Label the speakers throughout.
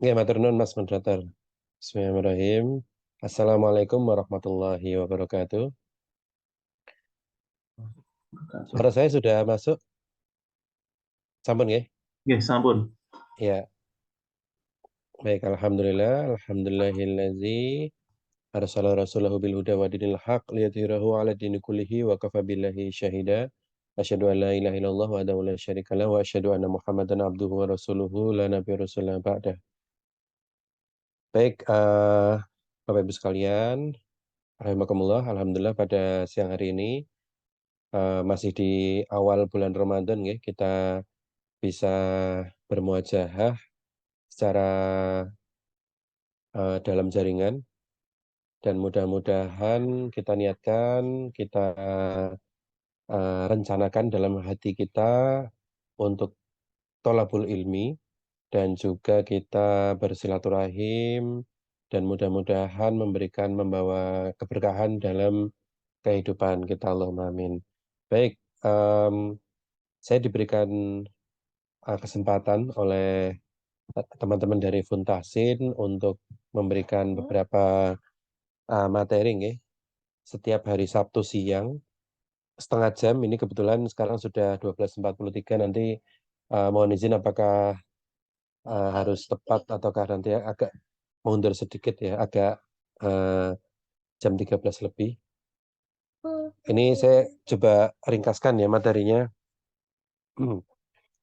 Speaker 1: Ya, matur nuwun Mas Moderator. Bismillahirrahmanirrahim. Assalamualaikum warahmatullahi wabarakatuh.
Speaker 2: Wabarakatuh.
Speaker 1: Suara saya sudah masuk? Sampun ya?
Speaker 2: Nggih, sampun.
Speaker 1: Ya, baik. Alhamdulillah. Alhamdulillahillazi arsala rasulahu bil huda wa dinil haq liyudhhirahu ala dini kullihi wa kafa billahi syahida. Asyhadu an la ilaha illallah wa adahu la syarika lah wa asyhadu anna Muhammadan abduhu wa rasuluhu la nabiyya rasulullah ba'dah. Baik, Bapak Ibu sekalian, rahimakumullah. Alhamdulillah pada siang hari ini masih di awal bulan Ramadan ya, kita bisa bermuajahah secara dalam jaringan dan mudah-mudahan kita niatkan, kita rencanakan dalam hati kita untuk tolabul ilmi dan juga kita bersilaturahim dan mudah-mudahan membawa keberkahan dalam kehidupan kita. Allahumma amin. Baik, em, saya diberikan kesempatan oleh teman-teman dari Funtasin untuk memberikan beberapa materi nggih, setiap hari Sabtu siang setengah jam. Ini kebetulan sekarang sudah 12.43, nanti mohon izin apakah harus tepat ataukah nanti agak mundur sedikit ya, agak uh, jam 13 lebih. Ini saya coba ringkaskan ya materinya.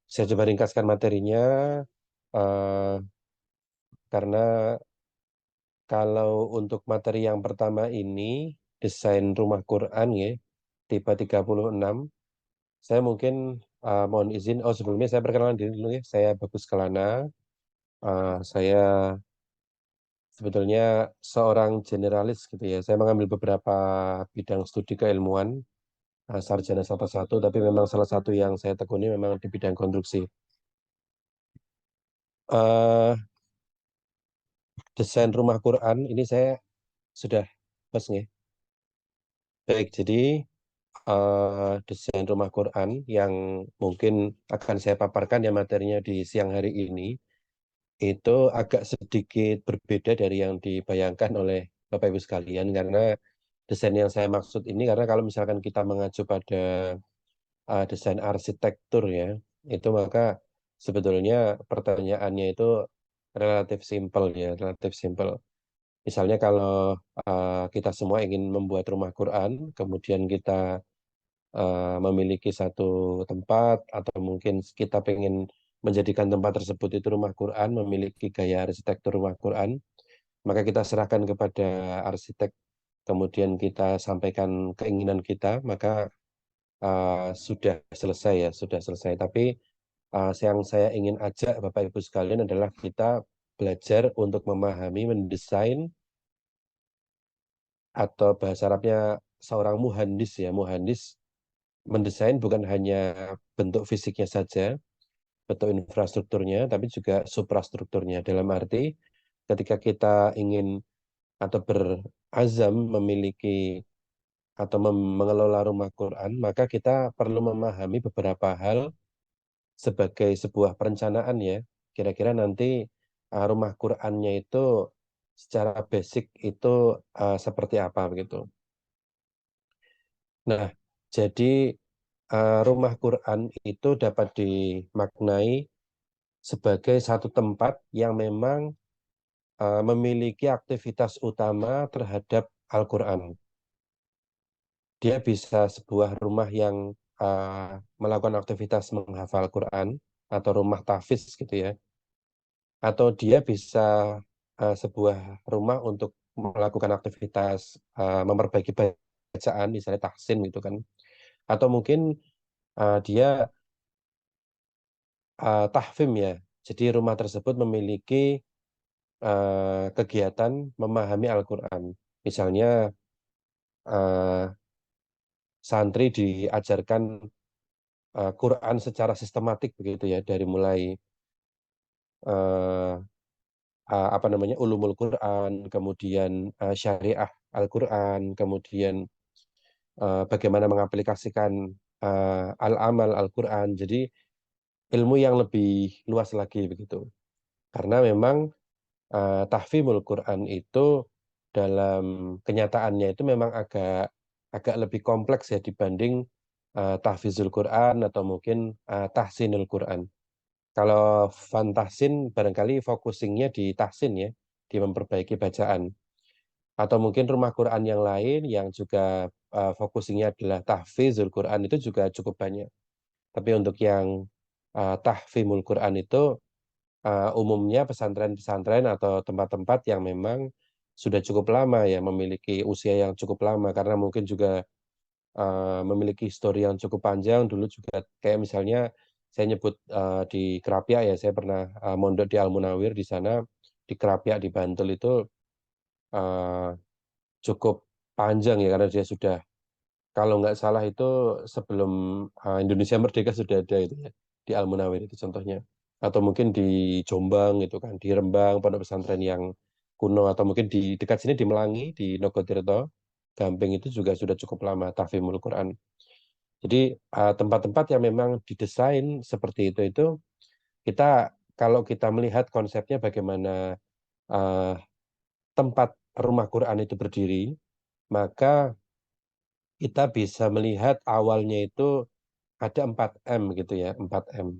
Speaker 1: Saya coba ringkaskan materinya uh, karena kalau untuk materi yang pertama ini, desain rumah Quran ya, tipe 36, saya mungkin mohon izin, sebelumnya saya perkenalan diri dulu ya, saya Bagus Kelana. Saya sebetulnya seorang generalis gitu ya, saya mengambil beberapa bidang studi keilmuan, sarjana satu-satu, tapi memang salah satu yang saya tekuni memang di bidang konstruksi. Eh, Desain rumah Quran, ini saya sudah pas nih. Baik, jadi desain rumah Quran yang mungkin akan saya paparkan ya materinya di siang hari ini itu agak sedikit berbeda dari yang dibayangkan oleh Bapak Ibu sekalian, karena desain yang saya maksud ini, karena kalau misalkan kita mengacu pada desain arsitektur ya, itu maka sebetulnya pertanyaannya itu relatif simpel ya, relatif simpel. Misalnya kalau kita semua ingin membuat rumah Quran, kemudian kita memiliki satu tempat atau mungkin kita pengen menjadikan tempat tersebut itu rumah Quran, memiliki gaya arsitektur rumah Quran, maka kita serahkan kepada arsitek, kemudian kita sampaikan keinginan kita, maka sudah selesai ya, sudah selesai. Tapi yang saya ingin ajak Bapak Ibu sekalian adalah kita belajar untuk memahami, mendesain, atau bahasa Arabnya seorang muhandis ya, muhandis mendesain bukan hanya bentuk fisiknya saja, bentuk infrastrukturnya, tapi juga suprastrukturnya. Dalam arti ketika kita ingin atau berazam memiliki atau mengelola rumah Quran, maka kita perlu memahami beberapa hal sebagai sebuah perencanaan ya. Kira-kira nanti rumah Qurannya itu secara basic itu seperti apa begitu. Nah, jadi rumah Quran itu dapat dimaknai sebagai satu tempat yang memang memiliki aktivitas utama terhadap Al-Quran. Dia bisa sebuah rumah yang melakukan aktivitas menghafal Quran atau rumah tahfiz gitu ya. Atau dia bisa sebuah rumah untuk melakukan aktivitas memperbaiki bacaan, misalnya tahsin gitu kan. Atau mungkin dia tahfim ya. Jadi rumah tersebut memiliki kegiatan memahami Al-Quran. Misalnya eh, santri diajarkan Quran secara sistematik begitu ya, dari mulai eh, apa namanya, ulumul Quran, kemudian syariah Al-Quran, kemudian bagaimana mengaplikasikan al-amal Al-Quran. Jadi ilmu yang lebih luas lagi begitu. Karena memang tahfimul Quran itu dalam kenyataannya itu memang agak lebih kompleks ya dibanding tahfizul Quran atau mungkin tahsinul Quran. Kalau fantahsin barangkali focusingnya di tahsin ya, di memperbaiki bacaan. Atau mungkin rumah Quran yang lain yang juga focusingnya adalah tahfizul Quran itu juga cukup banyak. Tapi untuk yang tahfimul Quran itu umumnya pesantren-pesantren atau tempat-tempat yang memang sudah cukup lama ya, memiliki usia yang cukup lama karena mungkin juga memiliki histori yang cukup panjang. Dulu juga kayak misalnya saya nyebut di Krapyak ya, saya pernah mondok di Al Munawir di sana, di Krapyak di Bantul itu eh, cukup panjang ya karena dia sudah, kalau nggak salah itu sebelum Indonesia merdeka sudah ada itu ya, di Al Munawir itu contohnya. Atau mungkin di Jombang itu kan, di Rembang pondok pesantren yang kuno, atau mungkin di dekat sini di Melangi di Nogotirto Gamping itu juga sudah cukup lama tahfimul Quran. Jadi tempat-tempat yang memang didesain seperti itu kita, kalau kita melihat konsepnya bagaimana eh, tempat rumah Quran itu berdiri, maka kita bisa melihat awalnya itu ada 4M gitu ya, 4M.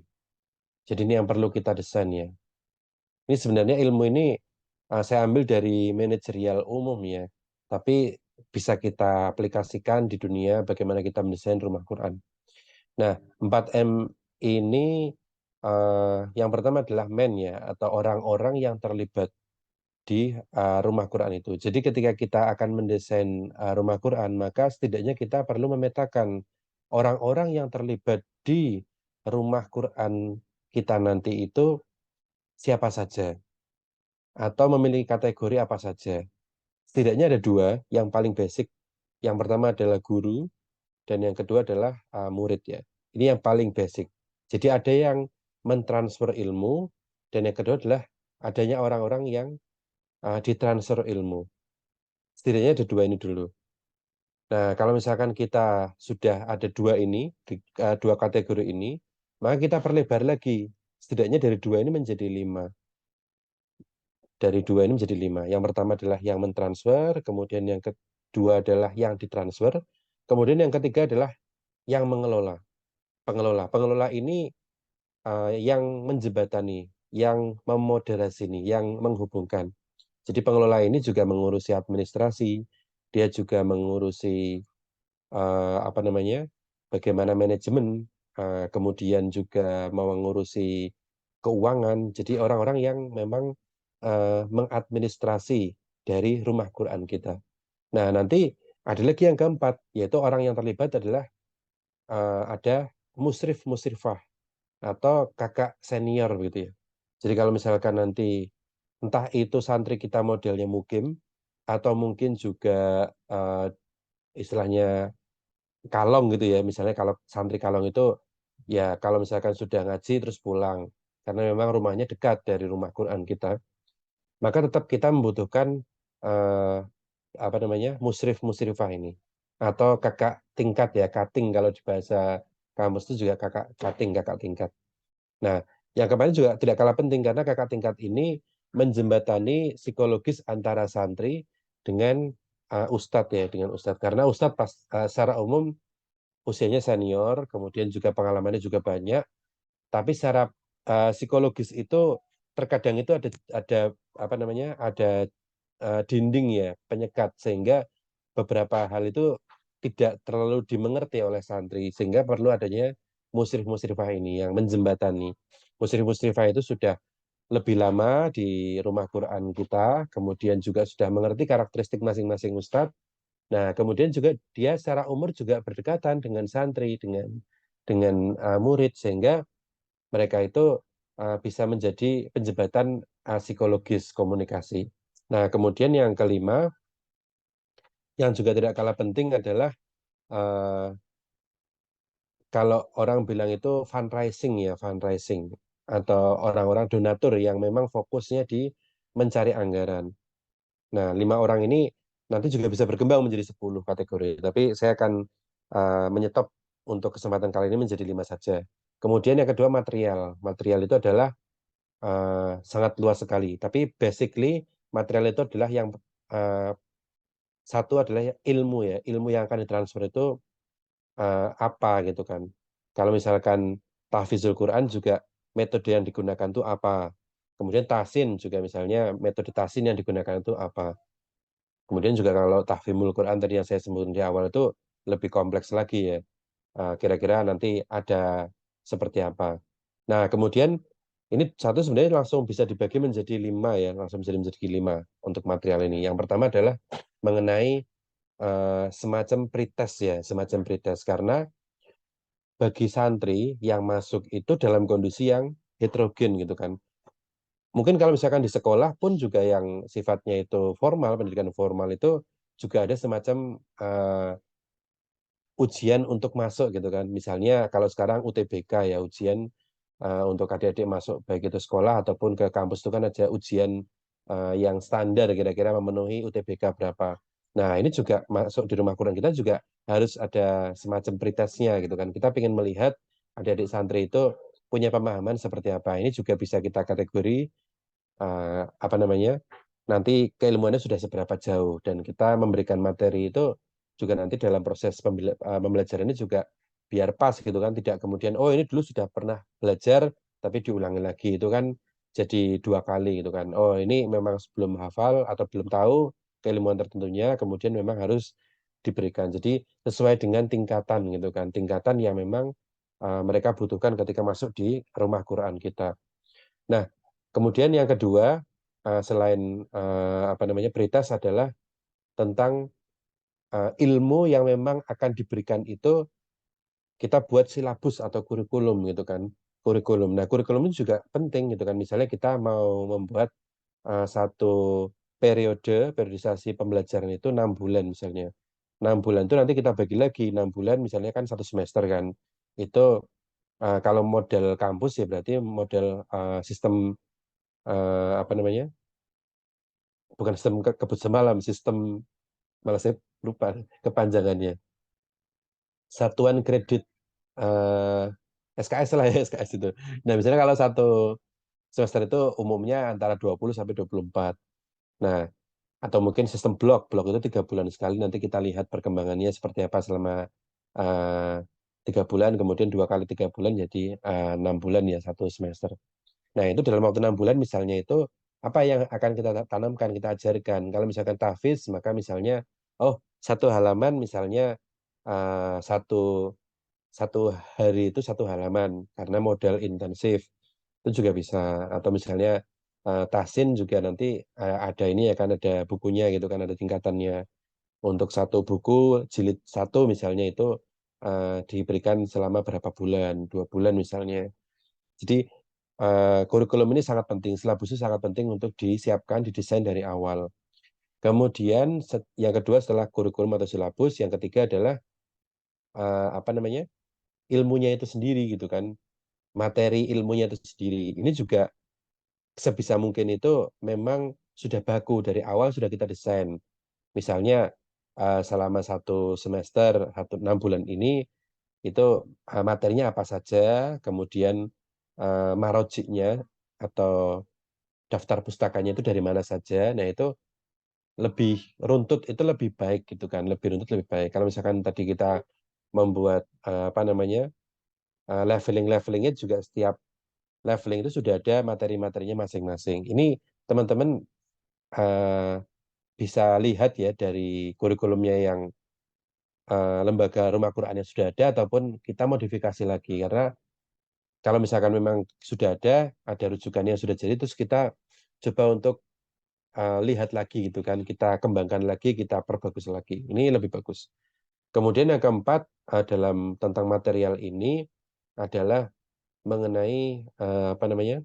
Speaker 1: Jadi ini yang perlu kita desain ya. Ini sebenarnya ilmu ini saya ambil dari manajerial umum ya, tapi bisa kita aplikasikan di dunia bagaimana kita mendesain rumah Quran. Nah, 4M ini yang pertama adalah men ya, atau orang-orang yang terlibat di rumah Quran itu. Jadi ketika kita akan mendesain rumah Quran, maka setidaknya kita perlu memetakan orang-orang yang terlibat di rumah Quran kita nanti itu siapa saja, atau memiliki kategori apa saja. Setidaknya ada dua yang paling basic. Yang pertama adalah guru, dan yang kedua adalah murid ya. Ini yang paling basic. Jadi ada yang mentransfer ilmu, dan yang kedua adalah adanya orang-orang yang ditransfer ilmu. Setidaknya ada dua ini dulu. Nah, kalau misalkan kita sudah ada dua ini, dua kategori ini, maka kita perlebar lagi. Setidaknya dari dua ini menjadi lima. Dari dua ini menjadi lima. Yang pertama adalah yang mentransfer, kemudian yang kedua adalah yang ditransfer, kemudian yang ketiga adalah yang mengelola. Pengelola. Pengelola ini yang menjembatani, yang memoderasi ini, yang menghubungkan. Jadi pengelola ini juga mengurusi administrasi, dia juga mengurusi apa namanya, bagaimana manajemen, kemudian juga mengurusi keuangan. Jadi orang-orang yang memang mengadministrasi dari rumah Quran kita. Nah, nanti ada lagi yang keempat, yaitu orang yang terlibat adalah ada musrif-musrifah atau kakak senior gitu ya. Jadi kalau misalkan nanti entah itu santri kita modelnya mukim, atau mungkin juga eh, istilahnya kalong gitu ya. Misalnya kalau santri kalong itu ya kalau misalkan sudah ngaji terus pulang karena memang rumahnya dekat dari rumah Quran kita, maka tetap kita membutuhkan eh, apa namanya, musrif-musrifah ini, atau kakak tingkat ya, kating kalau di bahasa kamus itu juga kakak kating, kakak tingkat. Nah, yang kemarin juga tidak kalah penting karena kakak tingkat ini menjembatani psikologis antara santri dengan ustadz ya, dengan ustadz. Karena ustadz secara umum usianya senior, kemudian juga pengalamannya juga banyak, tapi secara psikologis itu terkadang itu ada apa namanya, ada dinding ya, penyekat, sehingga beberapa hal itu tidak terlalu dimengerti oleh santri, sehingga perlu adanya musrif-musrifah ini yang menjembatani. Musrif-musrifah itu sudah lebih lama di rumah Quran kita, kemudian juga sudah mengerti karakteristik masing-masing ustadz. Nah, kemudian juga dia secara umur juga berdekatan dengan santri, dengan murid, sehingga mereka itu bisa menjadi penjembatan psikologis komunikasi. Nah, kemudian yang kelima, yang juga tidak kalah penting adalah eh, kalau orang bilang itu fundraising ya, fundraising atau orang-orang donatur yang memang fokusnya di mencari anggaran. Nah, lima orang ini nanti juga bisa berkembang menjadi 10 kategori, tapi saya akan menyetop untuk kesempatan kali ini menjadi lima saja. Kemudian yang kedua material. Material itu adalah sangat luas sekali. Tapi basically material itu adalah yang satu adalah ilmu ya, ilmu yang akan ditransfer itu apa gitu kan. Kalau misalkan tahfizul Quran juga metode yang digunakan itu apa. Kemudian tasin juga misalnya metode tasin yang digunakan itu apa. Kemudian juga kalau tahfimul Quran tadi yang saya sebutkan di awal itu lebih kompleks lagi ya. Kira-kira nanti ada seperti apa. Nah, kemudian ini satu sebenarnya langsung bisa dibagi menjadi 5 ya, langsung bisa menjadi 5 untuk material ini. Yang pertama adalah mengenai semacam pretest ya, semacam pretest karena bagi santri yang masuk itu dalam kondisi yang heterogen gitu kan. Mungkin kalau misalkan di sekolah pun juga yang sifatnya itu formal, pendidikan formal itu juga ada semacam ujian untuk masuk gitu kan. Misalnya kalau sekarang UTBK ya, ujian untuk adik-adik masuk baik itu sekolah ataupun ke kampus itu kan ada ujian yang standar kira-kira memenuhi UTBK berapa. Nah, ini juga masuk di rumah Quran kita juga harus ada semacam pretestnya gitu kan. Kita ingin melihat adik-adik santri itu punya pemahaman seperti apa. Ini juga bisa kita kategori apa namanya, nanti keilmuannya sudah seberapa jauh dan kita memberikan materi itu juga nanti dalam proses pembelajaran ini juga biar pas gitu kan, tidak kemudian oh ini dulu sudah pernah belajar tapi diulangi lagi itu kan jadi 2 kali gitu kan. Oh ini memang sebelum hafal atau belum tahu keilmuan tertentunya kemudian memang harus diberikan. Jadi sesuai dengan tingkatan gitu kan, tingkatan yang memang mereka butuhkan ketika masuk di rumah Quran kita. Nah, kemudian yang kedua, selain apa namanya prioritas adalah tentang ilmu yang memang akan diberikan itu kita buat silabus atau kurikulum gitu kan. Kurikulum. Nah, kurikulum itu juga penting gitu kan. Misalnya kita mau membuat satu periodisasi pembelajaran itu 6 bulan misalnya. 6 bulan itu nanti kita bagi lagi 6 bulan misalnya kan 1 semester kan. Itu kalau model kampus ya berarti model sistem apa namanya? Bukan sistem kebut semalam, sistem malah saya lupa kepanjangannya. Satuan kredit eh, SKS lah ya SKS itu. Nah, misalnya kalau satu semester itu umumnya antara 20 sampai 24. Nah, atau mungkin sistem blok. Blok itu 3 bulan sekali. Nanti kita lihat perkembangannya seperti apa selama eh, 3 bulan, kemudian 2 kali 3 bulan jadi 6 bulan ya satu semester. Nah, itu dalam waktu 6 bulan misalnya itu apa yang akan kita tanamkan, kita ajarkan. Kalau misalkan tahfiz, maka misalnya, oh, 1 halaman misalnya satu satu hari itu 1 halaman karena model intensif itu juga bisa. Atau misalnya tahsin juga nanti ada ini ya kan ada bukunya gitu kan ada tingkatannya. Untuk satu buku jilid 1 misalnya itu diberikan selama berapa bulan, 2 bulan misalnya. Jadi kurikulum ini sangat penting, silabus itu sangat penting untuk disiapkan, didesain dari awal. Kemudian yang kedua setelah kurikulum atau silabus, yang ketiga adalah apa namanya ilmunya itu sendiri gitu kan, materi ilmunya itu sendiri. Ini juga sebisa mungkin itu memang sudah baku dari awal sudah kita desain. Misalnya selama 1 semester, 6 bulan ini itu materinya apa saja, kemudian marojiknya atau daftar pustakanya itu dari mana saja. Nah, itu lebih runtut itu lebih baik gitu kan, lebih runtut lebih baik. Kalau misalkan tadi kita membuat apa namanya levelingnya juga setiap leveling itu sudah ada materi-materinya masing-masing. Ini teman-teman eh, bisa lihat ya dari kurikulumnya yang lembaga rumah Quran yang sudah ada ataupun kita modifikasi lagi karena kalau misalkan memang sudah ada rujukan yang sudah jadi terus kita coba untuk lihat lagi gitu kan, kita kembangkan lagi, kita perbagus lagi. Ini lebih bagus. Kemudian yang keempat dalam tentang material ini adalah mengenai apa namanya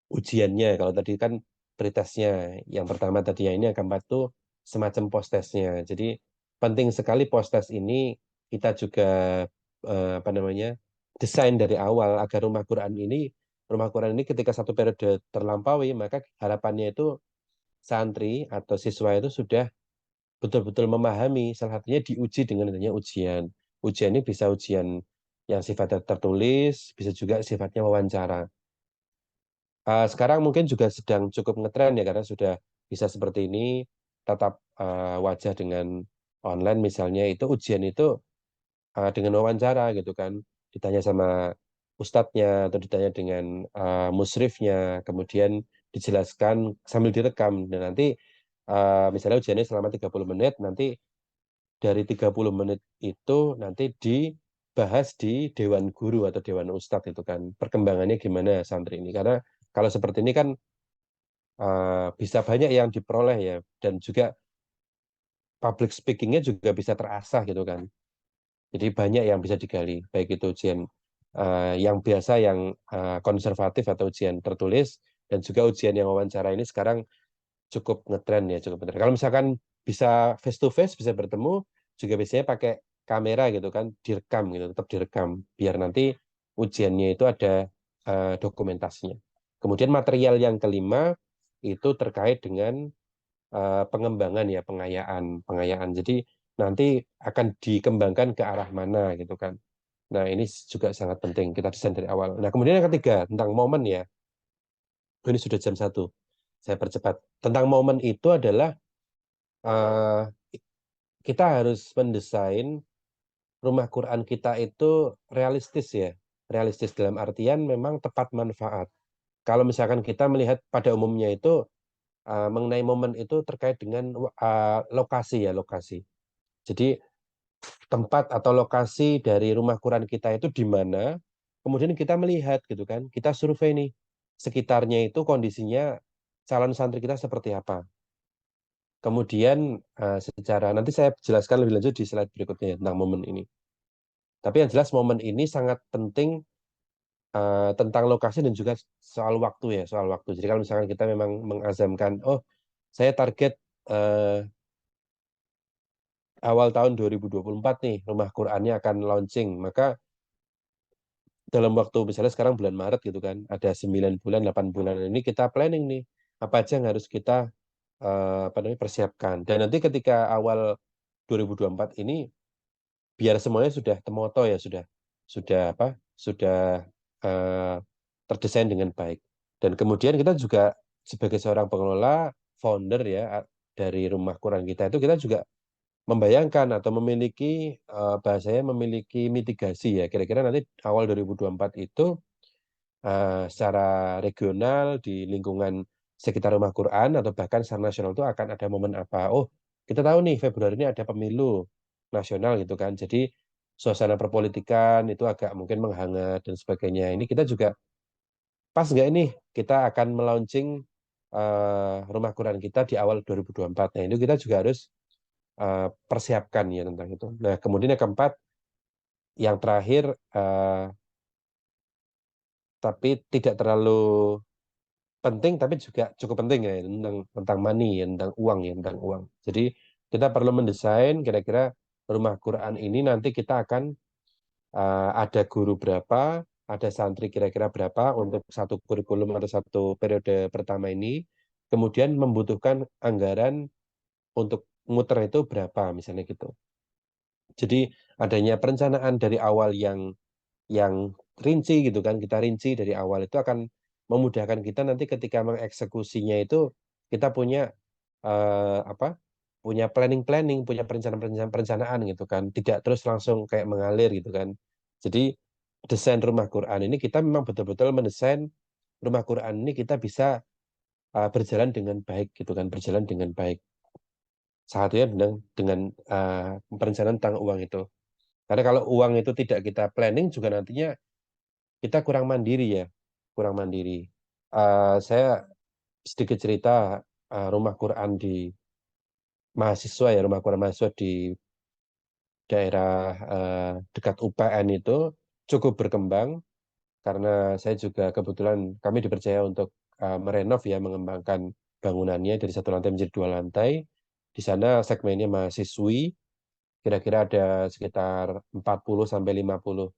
Speaker 1: ujiannya. Kalau tadi kan pretestnya, yang pertama tadi yang ini yang keempat tuh semacam post-testnya. Jadi penting sekali post-test ini kita juga apa namanya desain dari awal agar rumah Quran ini ketika satu periode terlampaui maka harapannya itu santri atau siswa itu sudah betul-betul memahami, salah satunya diuji dengan adanya ujian. Ujian ini bisa ujian yang sifatnya tertulis, bisa juga sifatnya wawancara. Sekarang mungkin juga sedang cukup ngetren ya karena sudah bisa seperti ini, tatap wajah dengan online misalnya itu ujian itu dengan wawancara gitu kan, ditanya sama ustadznya atau ditanya dengan musrifnya, kemudian dijelaskan sambil direkam dan nanti misalnya ujiannya selama 30 menit, nanti dari 30 menit itu nanti dibahas di dewan guru atau dewan ustadz itu kan perkembangannya gimana santri ini, karena kalau seperti ini kan bisa banyak yang diperoleh ya dan juga public speakingnya juga bisa terasah gitu kan. Jadi banyak yang bisa digali, baik itu ujian yang biasa, yang konservatif atau ujian tertulis, dan juga ujian yang wawancara ini sekarang cukup ngetren ya, cukup ngetren. Kalau misalkan bisa face to face, bisa bertemu, juga biasanya pakai kamera gitu kan, direkam gitu, tetap direkam, biar nanti ujiannya itu ada dokumentasinya. Kemudian material yang kelima itu terkait dengan pengembangan ya, pengayaan, pengayaan. Jadi nanti akan dikembangkan ke arah mana gitu kan. Nah, ini juga sangat penting kita desain dari awal. Nah, kemudian yang ketiga tentang momen ya. Ini sudah jam 1. Saya percepat. Tentang momen itu adalah eh, kita harus mendesain rumah Quran kita itu realistis ya. Realistis dalam artian memang tepat manfaat. Kalau misalkan kita melihat pada umumnya itu mengenai momen itu terkait dengan lokasi ya, lokasi. Jadi tempat atau lokasi dari rumah Quran kita itu di mana, kemudian kita melihat gitu kan, kita survei nih sekitarnya itu kondisinya calon santri kita seperti apa. Kemudian secara nanti saya jelaskan lebih lanjut di slide berikutnya ya, tentang momen ini. Tapi yang jelas momen ini sangat penting tentang lokasi dan juga soal waktu ya, soal waktu. Jadi kalau misalkan kita memang mengazamkan, oh saya target eh, awal tahun 2024 nih rumah Qurannya akan launching, maka dalam waktu misalnya sekarang bulan Maret gitu kan, ada 9 bulan, 8 bulan ini kita planning nih, apa aja yang harus kita apa namanya persiapkan. Dan nanti ketika awal 2024 ini biar semuanya sudah temoto ya, sudah apa? Sudah eh, terdesain dengan baik. Dan kemudian kita juga sebagai seorang pengelola, founder ya dari rumah Quran kita itu kita juga membayangkan atau memiliki bahasanya memiliki mitigasi ya. Kira-kira nanti awal 2024 itu secara regional di lingkungan sekitar rumah Quran atau bahkan secara nasional itu akan ada momen apa. Oh, kita tahu nih Februari ini ada pemilu nasional gitu kan. Jadi suasana perpolitikan itu agak mungkin menghangat dan sebagainya. Ini kita juga pas nggak ini kita akan melaunching rumah Quran kita di awal 2024. Nah, itu kita juga harus persiapkan ya tentang itu. Nah, kemudian yang keempat, yang terakhir, tapi tidak terlalu penting, tapi juga cukup penting ya tentang money ya, tentang uang ya, tentang uang. Jadi kita perlu mendesain kira-kira rumah Quran ini nanti kita akan ada guru berapa, ada santri kira-kira berapa untuk satu kurikulum atau satu periode pertama ini, kemudian membutuhkan anggaran untuk muter itu berapa misalnya gitu. Jadi adanya perencanaan dari awal yang rinci gitu kan, kita rinci dari awal itu akan memudahkan kita nanti ketika mengeksekusinya itu kita punya apa? Punya planning-planning, punya perencanaan gitu kan, tidak terus langsung kayak mengalir gitu kan. Jadi desain rumah Quran ini kita memang betul-betul mendesain rumah Quran ini kita bisa berjalan dengan baik gitu kan, berjalan dengan baik. Salah satunya dengan perencanaan tentang uang itu. Karena kalau uang itu tidak kita planning juga nantinya kita kurang mandiri ya, kurang mandiri. Saya sedikit cerita rumah Quran di mahasiswa ya, rumah Quran mahasiswa di daerah dekat UPN itu cukup berkembang karena saya juga kebetulan kami dipercaya untuk merenov ya, mengembangkan bangunannya dari satu lantai menjadi 2 lantai. Di sana segmennya mahasiswi, kira-kira ada sekitar 40 sampai 50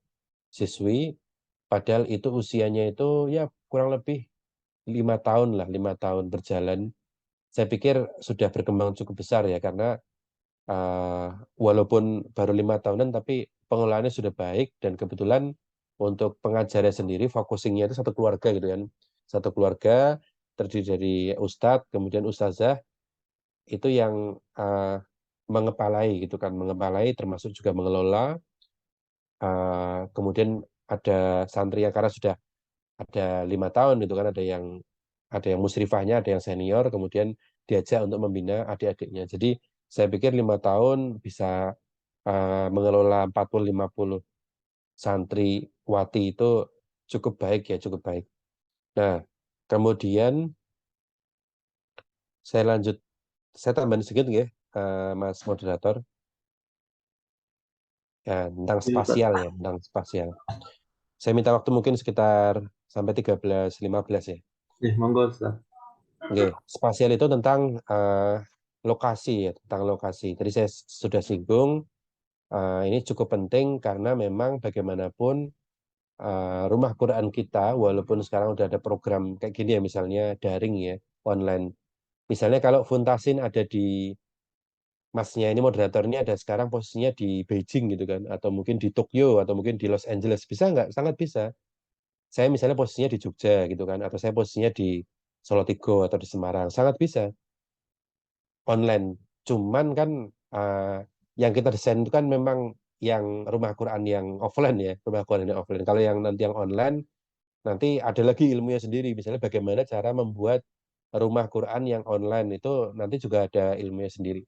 Speaker 1: siswi, padahal itu usianya itu ya kurang lebih 5 tahun lah, 5 tahun berjalan. Saya pikir sudah berkembang cukup besar ya, karena uh, walaupun baru 5 tahunan, tapi pengelolaannya sudah baik dan kebetulan untuk pengajarnya sendiri, focusingnya itu satu keluarga gitu kan. Satu keluarga terdiri dari ustadz, kemudian ustazah, itu yang mengepalai gitu kan, mengepalai termasuk juga mengelola. Kemudian ada santri yang karena sudah ada 5 tahun gitu kan, ada yang musyrifahnya, ada yang senior, kemudian diajak untuk membina adik-adiknya. Jadi saya pikir 5 tahun bisa mengelola 40-50 santriwati itu cukup baik ya, cukup baik. Nah, kemudian saya lanjut, saya tambahin sedikit ya, Mas Moderator, ya, tentang
Speaker 2: Iya, Ustaz.
Speaker 1: spasial ya, tentang spasial. Saya minta waktu mungkin sekitar sampai 13-15 ya.
Speaker 2: Monggo, Ustaz.
Speaker 1: Oke, spasial itu tentang lokasi ya, tentang lokasi. Tadi saya sudah singgung, ini cukup penting karena memang bagaimanapun rumah Quran kita, walaupun sekarang udah ada program kayak gini ya, misalnya daring ya, online. Misalnya kalau Funtasin ada di Masnya ini moderatornya ada sekarang posisinya di Beijing gitu kan, atau mungkin di Tokyo, atau mungkin di Los Angeles, bisa nggak? Sangat bisa. Saya misalnya posisinya di Jogja gitu kan, atau saya posisinya di Solotigo atau di Semarang, sangat bisa online. Cuman kan yang kita desain itu kan memang yang rumah Quran yang offline ya, rumah Quran yang offline. Kalau yang nanti yang online, nanti ada lagi ilmunya sendiri. Misalnya bagaimana cara membuat rumah Quran yang online itu nanti juga ada ilmunya sendiri.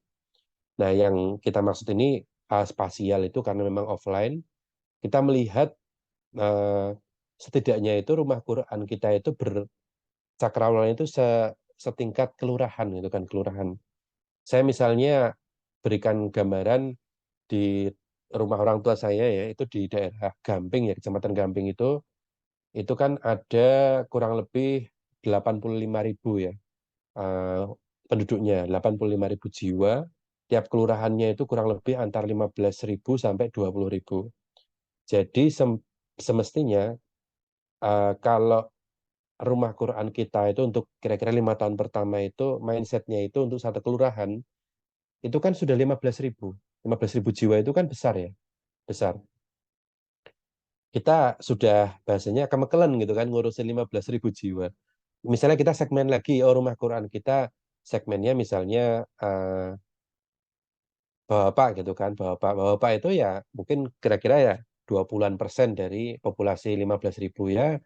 Speaker 1: Nah, yang kita maksud ini spasial itu karena memang offline, kita melihat eh, setidaknya itu rumah Quran kita itu bercakrawala itu setingkat kelurahan gitu kan, kelurahan. Saya misalnya berikan gambaran di rumah orang tua saya ya, itu di daerah Gamping ya, Kecamatan Gamping itu kan ada kurang lebih 85.000 ya eh, penduduknya, 85.000 jiwa. Tiap kelurahannya itu kurang lebih antara 15.000 sampai 20.000. Jadi semestinya kalau rumah Quran kita itu untuk kira-kira 5 tahun pertama itu mindsetnya itu untuk satu kelurahan itu kan sudah 15.000. 15.000 jiwa itu kan besar ya, besar. Kita sudah bahasanya kemekelan gitu kan ngurusin 15.000 jiwa. Misalnya kita segmen lagi, oh rumah Quran kita segmennya misalnya bapak gitu kan, bapak itu ya mungkin kira-kira ya 20-an% dari populasi 15.000 ya,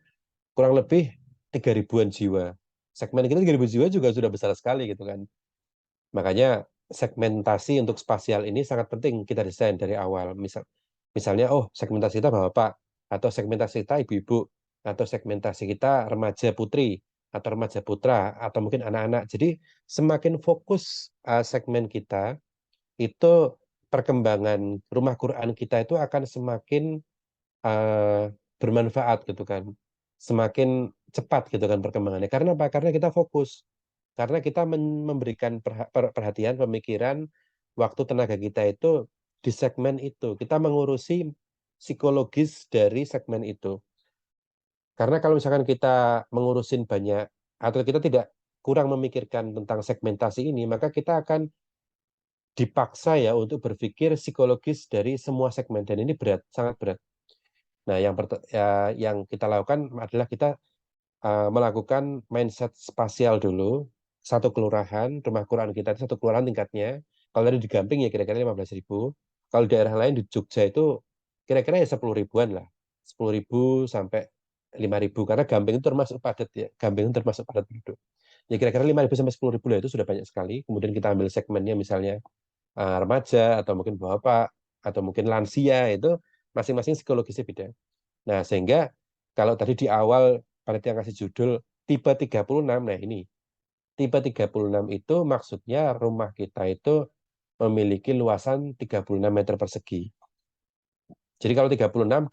Speaker 1: kurang lebih 3 ribuan jiwa. Segmen kita 3 ribu jiwa juga sudah besar sekali gitu kan. Makanya segmentasi untuk spasial ini sangat penting kita desain dari awal. Misalnya, oh segmentasi kita bapak, atau segmentasi kita ibu-ibu, atau segmentasi kita remaja putri, atau remaja putra, atau mungkin anak-anak. Jadi semakin fokus segmen kita, itu perkembangan rumah Quran kita itu akan semakin uh, bermanfaat gitu kan, semakin cepat gitu kan perkembangannya. Karena apa? Karena kita fokus, karena kita memberikan perhatian, pemikiran, waktu, tenaga kita itu di segmen itu. Kita mengurusi psikologis dari segmen itu. Karena kalau misalkan kita mengurusin banyak atau kita tidak kurang memikirkan tentang segmentasi ini, maka kita akan dipaksa ya untuk berpikir psikologis dari semua segmen, dan ini berat, sangat berat. Nah, yang kita lakukan adalah kita melakukan mindset spasial dulu. Satu kelurahan, rumah Quran kita itu satu kelurahan tingkatnya. Kalau tadi di Gamping ya kira-kira 15.000. Kalau di daerah lain di Jogja itu kira-kira ya 10 ribuan lah. 10.000 sampai 5.000. Karena Gamping itu termasuk padat ya. Gamping itu termasuk padat penduduk. Ya kira-kira 5.000 sampai 10.000 lah, itu sudah banyak sekali. Kemudian kita ambil segmennya misalnya remaja, atau mungkin bapak, atau mungkin lansia, itu masing-masing psikologisnya beda. Nah, sehingga kalau tadi di awal panitia kasih judul tipe 36, nah ini tipe 36 itu maksudnya rumah kita itu memiliki luasan 36 meter persegi. Jadi kalau 36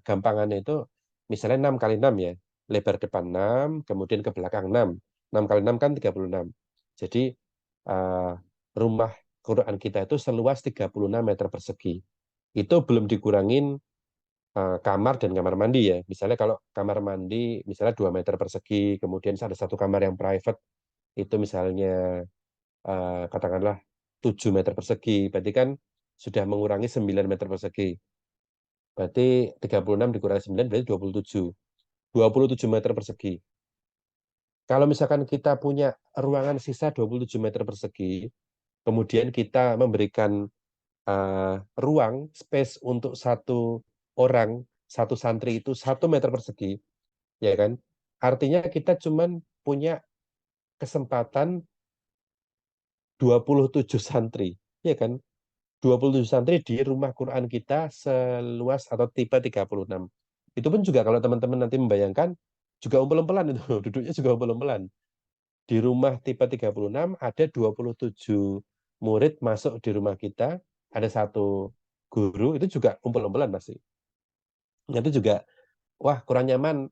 Speaker 1: gampangannya itu misalnya 6 kali 6 ya. Lebar depan 6, kemudian ke belakang 6. 6 kali 6 kan 36. Jadi uh, rumah Quran kita itu seluas 36 meter persegi. Itu belum dikurangin kamar dan kamar mandi ya. Misalnya kalau kamar mandi misalnya 2 meter persegi, kemudian ada satu kamar yang private itu misalnya katakanlah 7 meter persegi, berarti kan sudah mengurangi 9 meter persegi. Berarti 36 dikurangi 9 berarti 27. 27 meter persegi. Kalau misalkan kita punya ruangan sisa 27 meter persegi, kemudian kita memberikan ruang, space untuk satu orang, satu santri itu 1 meter persegi, ya kan? Artinya kita cuman punya kesempatan 27 santri, ya kan? 27 santri di rumah Quran kita seluas atau tipe 36. Itu pun juga kalau teman-teman nanti membayangkan, juga umpel-umpelan itu, duduknya juga umpel-umpelan. Di rumah tipe 36 ada 27 murid masuk di rumah kita, ada satu guru, itu juga umpel-umpelan pasti. Itu juga, wah kurang nyaman,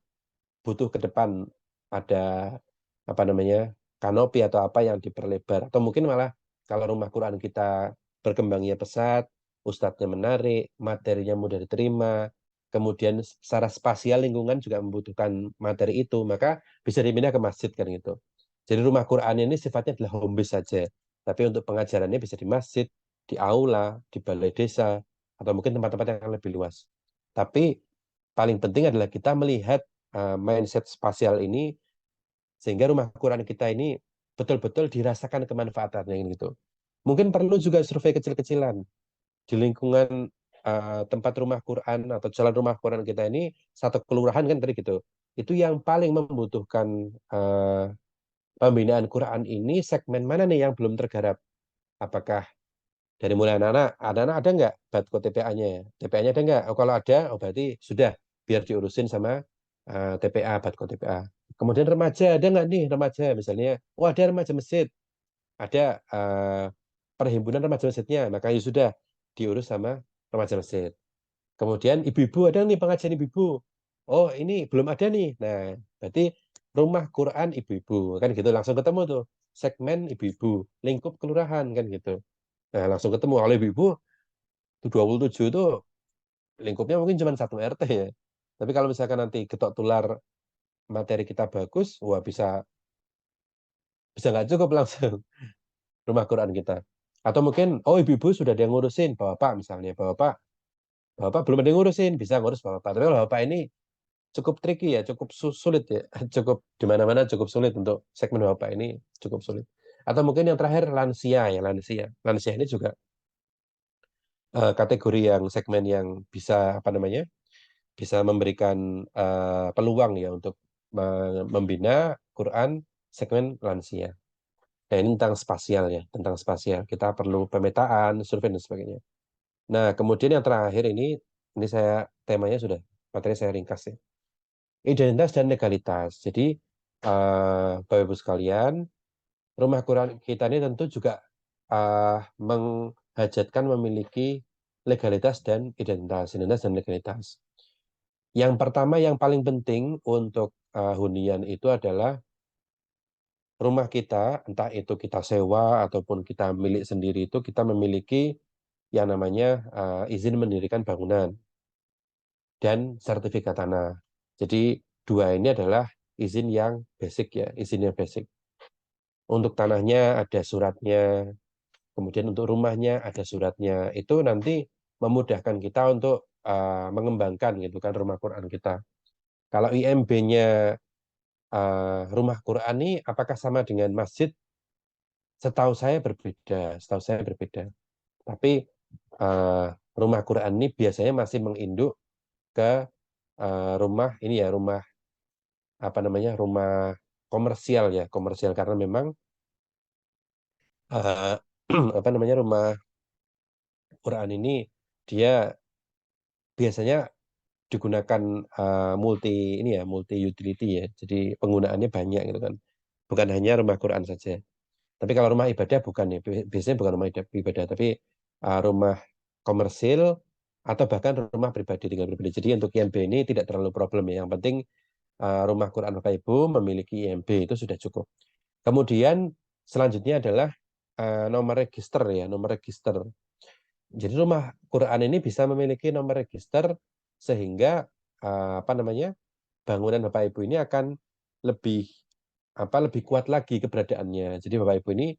Speaker 1: butuh ke depan ada apa namanya kanopi atau apa yang diperlebar, atau mungkin malah kalau rumah Quran kita berkembangnya pesat, ustadznya menarik, materinya mudah diterima, kemudian secara spasial lingkungan juga membutuhkan materi itu, maka bisa dipindah ke masjid kan gitu. Jadi rumah Quran ini sifatnya adalah home base saja, tapi untuk pengajarannya bisa di masjid, di aula, di balai desa, atau mungkin tempat-tempat yang lebih luas. Tapi paling penting adalah kita melihat mindset spasial ini sehingga rumah Quran kita ini betul-betul dirasakan kemanfaatannya gitu. Mungkin perlu juga survei kecil-kecilan di lingkungan tempat rumah Quran atau jalan rumah Quran kita ini, satu kelurahan kan tadi gitu. Itu yang paling membutuhkan pembinaan Quran ini segmen mana nih yang belum tergarap? Apakah dari mulai anak-anak ada nggak batko TPA-nya ya? TPA-nya ada nggak? Oh, kalau ada, oh berarti sudah biar diurusin sama TPA, batko TPA. Kemudian remaja ada nggak nih remaja misalnya? Oh ada remaja masjid, ada perhimpunan remaja masjidnya, makanya sudah diurus sama remaja masjid. Kemudian ibu-ibu ada nih pengajian ibu-ibu. Oh ini belum ada nih. Nah berarti rumah Quran ibu-ibu kan gitu, langsung ketemu tuh segmen ibu-ibu, lingkup kelurahan kan gitu. Nah, langsung ketemu oleh ibu-ibu 27 itu lingkupnya mungkin cuma satu RT ya. Tapi kalau misalkan nanti ketok tular materi kita bagus, wah bisa bisa nggak cukup langsung rumah Quran kita. Atau mungkin, oh ibu-ibu sudah ada yang ngurusin, bapak misalnya, bapak belum ada yang ngurusin, bisa ngurus bapak. Tapi kalau bapak ini cukup tricky ya, cukup sulit ya, cukup di mana-mana cukup sulit untuk segmen bapak ini cukup sulit. Atau mungkin yang terakhir lansia ya, lansia. Lansia ini juga kategori yang segmen yang bisa apa namanya bisa memberikan peluang ya untuk membina Quran segmen lansia. Nah, ini tentang spasial ya, tentang spasial. Kita perlu pemetaan, survei dan sebagainya. Nah, kemudian yang terakhir ini saya temanya sudah materi saya ringkas ya. Identitas dan legalitas. Jadi, Bapak Ibu sekalian, rumah Quran kita ini tentu juga menghajatkan memiliki legalitas dan identitas dan legalitas. Yang pertama yang paling penting untuk hunian itu adalah rumah kita, entah itu kita sewa ataupun kita milik sendiri, itu kita memiliki yang namanya izin mendirikan bangunan dan sertifikat tanah. Jadi dua ini adalah izin yang basic ya, izin yang basic. Untuk tanahnya ada suratnya, kemudian untuk rumahnya ada suratnya. Itu nanti memudahkan kita untuk mengembangkan gitu kan rumah Quran kita. Kalau IMB-nya rumah Quran ini apakah sama dengan masjid? Setahu saya berbeda, setahu saya berbeda. Tapi rumah Quran ini biasanya masih menginduk ke rumah ini ya, rumah apa namanya, rumah komersial ya, komersial karena memang uh, apa namanya rumah Quran ini dia biasanya digunakan multi ini ya, multi utility ya. Jadi penggunaannya banyak gitu kan. Bukan hanya rumah Quran saja. Tapi kalau rumah ibadah bukan ya, biasanya bukan rumah ibadah, tapi rumah komersil atau bahkan rumah pribadi tinggal pribadi. Jadi untuk IMB ini tidak terlalu problem ya. Yang penting rumah Quran Bapak Ibu memiliki IMB itu sudah cukup. Kemudian selanjutnya adalah nomor register ya, nomor register. Jadi rumah Quran ini bisa memiliki nomor register sehingga apa namanya bangunan Bapak Ibu ini akan lebih lebih kuat lagi keberadaannya. Jadi Bapak Ibu ini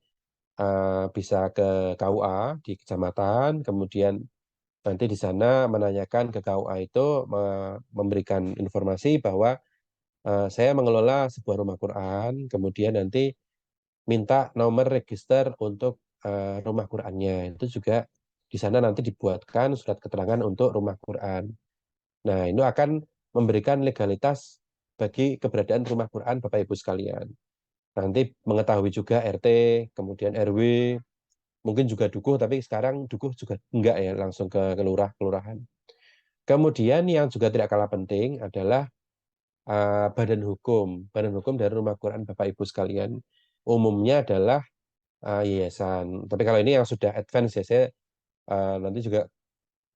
Speaker 1: bisa ke KUA di kecamatan, kemudian nanti di sana menanyakan ke KUA itu memberikan informasi bahwa saya mengelola sebuah rumah Quran, kemudian nanti minta nomor register untuk rumah Qurannya. Itu juga di sana nanti dibuatkan surat keterangan untuk rumah Quran. Nah, itu akan memberikan legalitas bagi keberadaan rumah Quran Bapak Ibu sekalian. Nanti mengetahui juga RT, kemudian RW, mungkin juga dukuh, tapi sekarang dukuh juga enggak ya, langsung ke kelurahan. Kemudian yang juga tidak kalah penting adalah badan hukum. Badan hukum dari rumah Quran Bapak Ibu sekalian umumnya adalah yayasan. Tapi kalau ini yang sudah advance ya, saya nanti juga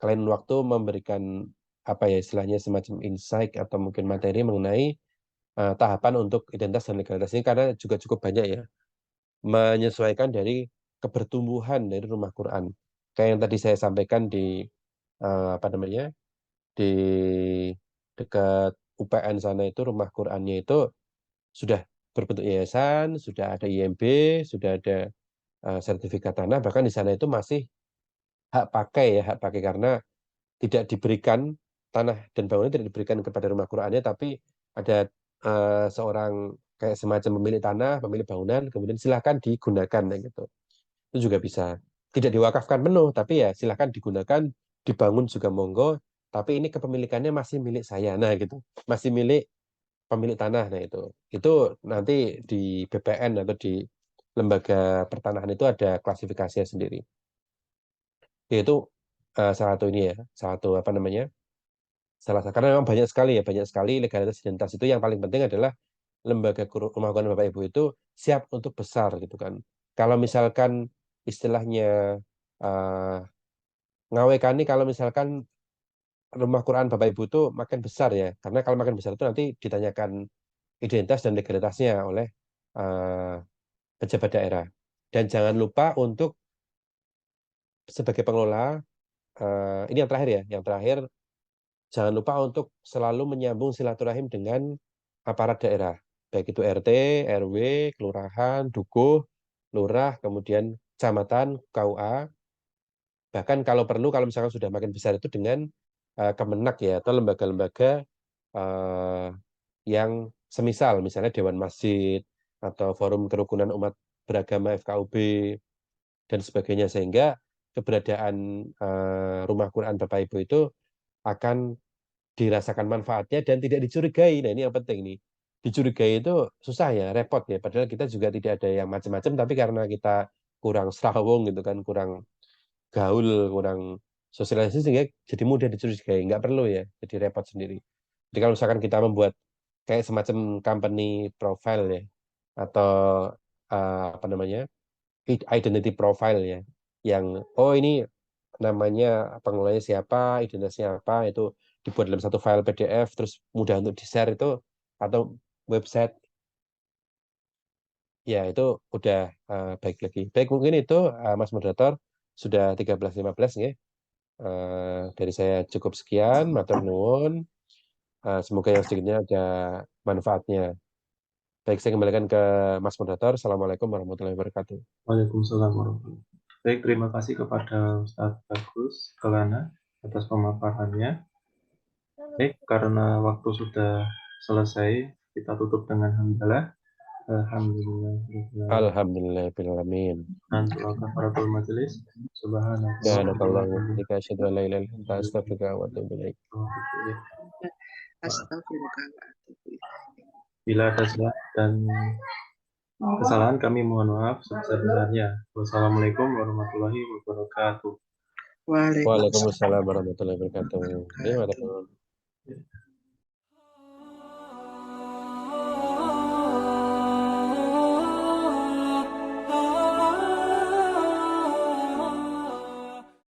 Speaker 1: kalian waktu memberikan apa ya istilahnya semacam insight atau mungkin materi mengenai tahapan untuk identitas dan legalitas ini karena juga cukup banyak ya menyesuaikan dari kebertumbuhan dari rumah Quran. Kayak yang tadi saya sampaikan di apa namanya di dekat UPN sana itu rumah Qurannya itu sudah berbentuk yayasan, sudah ada IMB, sudah ada sertifikat tanah, bahkan di sana itu masih hak pakai ya, hak pakai karena tidak diberikan tanah dan bangunan tidak diberikan kepada rumah Qurannya, tapi ada seorang kayak semacam pemilik tanah, pemilik bangunan, kemudian silahkan digunakan gitu. Itu juga bisa. Tidak diwakafkan penuh, tapi ya silahkan digunakan, dibangun juga monggo, tapi ini kepemilikannya masih milik saya. Nah gitu, masih milik pemilik tanah. Nah itu nanti di BPN atau di lembaga pertanahan itu ada klasifikasinya sendiri. Yaitu salah satu ini ya, salah satu apa namanya, salah satu karena memang banyak sekali legalitas identitas itu yang paling penting adalah lembaga rumah keuangan Bapak Ibu itu siap untuk besar gitu kan. Kalau misalkan istilahnya uh, ngawekani kalau misalkan rumah Quran Bapak Ibu itu makin besar ya, karena kalau makin besar itu nanti ditanyakan identitas dan legalitasnya oleh uh, pejabat daerah. Dan jangan lupa untuk sebagai pengelola ini yang terakhir ya, yang terakhir jangan lupa untuk selalu menyambung silaturahim dengan aparat daerah, baik itu RT, RW, kelurahan, dukuh, lurah, kemudian kecamatan, KUA, bahkan kalau perlu kalau misalkan sudah makin besar itu dengan Kemenak ya atau lembaga-lembaga uh, yang semisal misalnya Dewan Masjid atau Forum Kerukunan Umat Beragama FKUB dan sebagainya sehingga keberadaan rumah Quran Bapak Ibu itu akan dirasakan manfaatnya dan tidak dicurigai. Nah, ini yang penting nih. Dicurigai itu susah ya, repot ya. Padahal kita juga tidak ada yang macam-macam, tapi karena kita kurang serawung gitu kan, kurang gaul, kurang sosialisasi sehingga jadi mudah dicurigai. Nggak perlu ya, jadi repot sendiri. Jadi kalau misalkan kita membuat kayak semacam company profile ya, atau apa namanya, identity profile ya, yang oh ini namanya pengelolanya siapa, identitasnya apa, itu dibuat dalam satu file PDF, terus mudah untuk di-share itu, atau website, ya itu udah baik lagi. Baik, mungkin itu Mas Moderator, sudah 13.15 ya. Dari saya cukup sekian, matur nuwun. Semoga yang sedikitnya ada manfaatnya. Baik, saya kembalikan ke Mas Moderator. Assalamualaikum warahmatullahi wabarakatuh.
Speaker 2: Waalaikumsalam warahmatullahi wabarakatuh. Baik, terima kasih kepada Ustadz Bagus Kelana atas pemaparannya. Baik, karena waktu sudah selesai, kita tutup dengan hamdalah. Alhamdulillah.
Speaker 1: Alhamdulillahirrahmanirrahim.
Speaker 2: Dan kafaratul majelis. Subhanallah.
Speaker 1: Subhanakallah wa bihamdika asyhadu an la ilaha illa anta astaghfiruka wa atubu ilaik.
Speaker 3: Astagfirullahaladzim.
Speaker 2: Bila ada salah dan kesalahan kami mohon maaf sebesar-besarnya. Wassalamualaikum warahmatullahi wabarakatuh.
Speaker 1: Waalaikumsalam warahmatullahi wabarakatuh. Terima kasih.